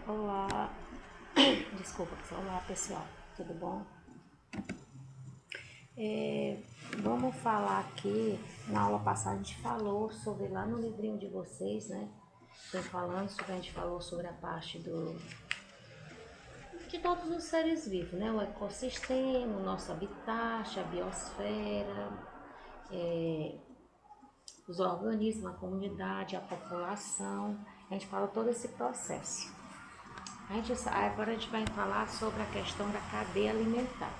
Olá, desculpa, olá pessoal, tudo bom? Vamos falar aqui, na aula passada a gente falou sobre, lá no livrinho de vocês, né? A gente falou sobre a parte de todos os seres vivos, né? O ecossistema, o nosso habitat, a biosfera, os organismos, a comunidade, a população. A gente falou todo esse processo. Agora a gente vai falar sobre a questão da cadeia alimentar.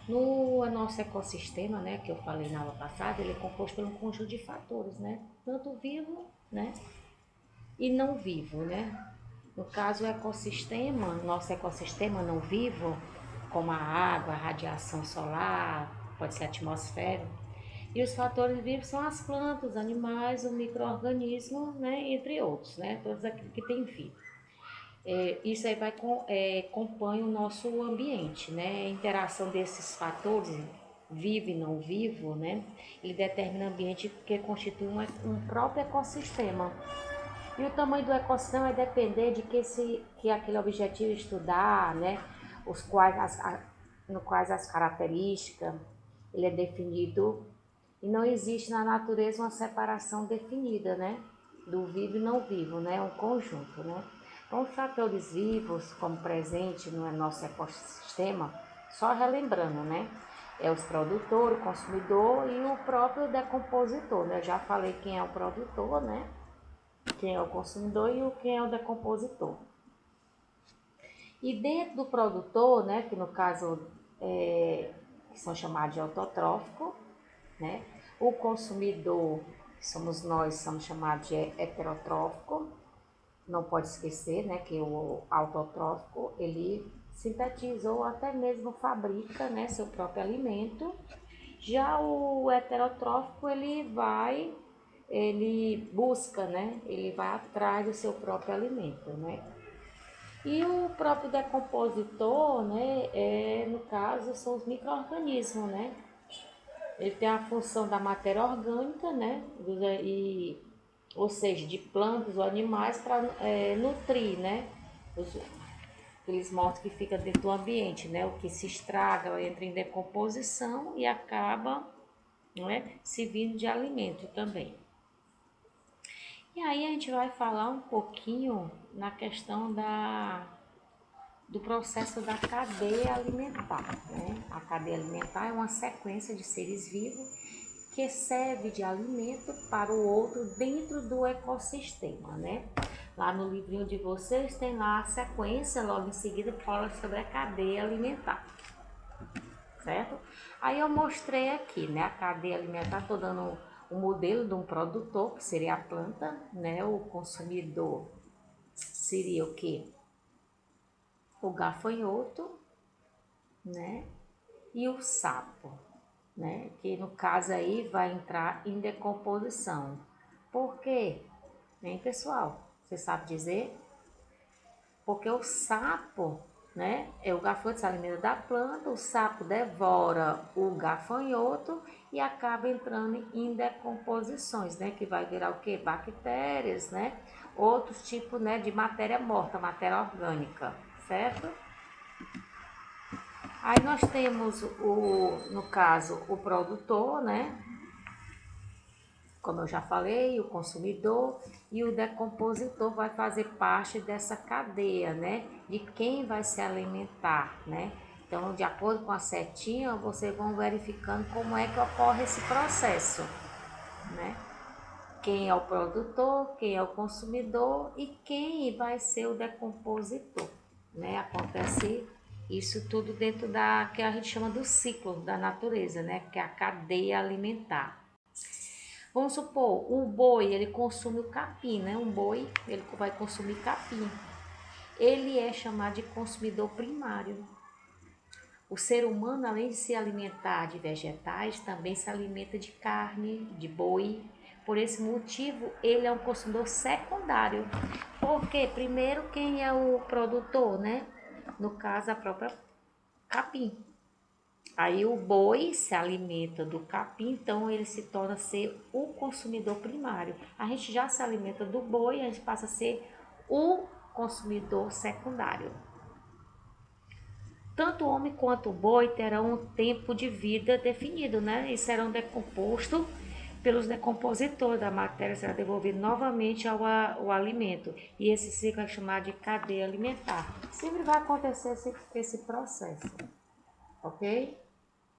No nosso ecossistema, né, que eu falei na aula passada, ele é composto por um conjunto de fatores, né? Tanto vivo, né, e não vivo, né? No caso, o ecossistema, nosso ecossistema não vivo, como a água, a radiação solar, pode ser a atmosfera, e os fatores vivos são as plantas, os animais, o micro-organismo, né, entre outros, né? Todos aqueles que têm vida. Isso aí compõe o nosso ambiente, né? A interação desses fatores, vivo e não vivo, né? Ele determina o ambiente que constitui um próprio ecossistema. E o tamanho do ecossistema vai depender de que aquele objetivo estudar, né? No quais as características, ele é definido e não existe na natureza uma separação definida, né? Do vivo e não vivo, né? É um conjunto, né? Então, os fatores vivos, como presente no nosso ecossistema, só relembrando, né? É os produtores, o consumidor e o próprio decompositor, né? Eu já falei quem é o produtor, né? Quem é o consumidor e quem é o decompositor. E dentro do produtor, né? Que no caso que são chamados de autotrófico, né? O consumidor, que somos nós, somos chamados de heterotrófico. Não pode esquecer, né, que o autotrófico, ele sintetiza ou até mesmo fabrica, né, seu próprio alimento. Já o heterotrófico, ele busca, né, ele vai atrás do seu próprio alimento, né. E o próprio decompositor, né, no caso, são os micro-organismos, né. Ele tem a função da matéria orgânica, né, ou seja, de plantas ou animais para nutrir, né, aqueles mortos que ficam dentro do ambiente, né, o que se estraga entra em decomposição e acaba, né, servindo de alimento também. E aí a gente vai falar um pouquinho na questão do processo da cadeia alimentar, né? A cadeia alimentar é uma sequência de seres vivos que serve de alimento para o outro dentro do ecossistema, né? Lá no livrinho de vocês tem lá a sequência, logo em seguida fala sobre a cadeia alimentar, certo? Aí eu mostrei aqui, né, a cadeia alimentar, tô dando um modelo de um produtor, que seria a planta, né? O consumidor seria o quê? O gafanhoto, né? E o sapo, né? Que no caso aí vai entrar em decomposição. Por quê? Hein, pessoal? Você sabe dizer? Porque o sapo, né? O gafanhoto se alimenta da planta, o sapo devora o gafanhoto e acaba entrando em decomposições, né? Que vai virar o quê? Bactérias, né? Outros tipos, né, de matéria morta, matéria orgânica, certo? Aí nós temos no caso, o produtor, né? Como eu já falei, o consumidor e o decompositor vai fazer parte dessa cadeia, né? De quem vai se alimentar, né? Então, de acordo com a setinha, vocês vão verificando como é que ocorre esse processo, né? Quem é o produtor, quem é o consumidor e quem vai ser o decompositor, né? Acontece isso tudo dentro da que a gente chama do ciclo da natureza, né? Que é a cadeia alimentar. Vamos supor, o boi, ele consome o capim, né? Um boi, ele vai consumir capim. Ele é chamado de consumidor primário. O ser humano, além de se alimentar de vegetais, também se alimenta de carne, de boi. Por esse motivo, ele é um consumidor secundário. Porque, primeiro, quem é o produtor, né? No caso, a própria capim. Aí o boi se alimenta do capim, então ele se torna ser o consumidor primário. A gente já se alimenta do boi, a gente passa a ser o consumidor secundário. Tanto o homem quanto o boi terão um tempo de vida definido, né? E serão decompostos pelos decompositores da matéria, será devolvido novamente ao alimento. E esse ciclo é chamado de cadeia alimentar. Sempre vai acontecer esse processo, ok?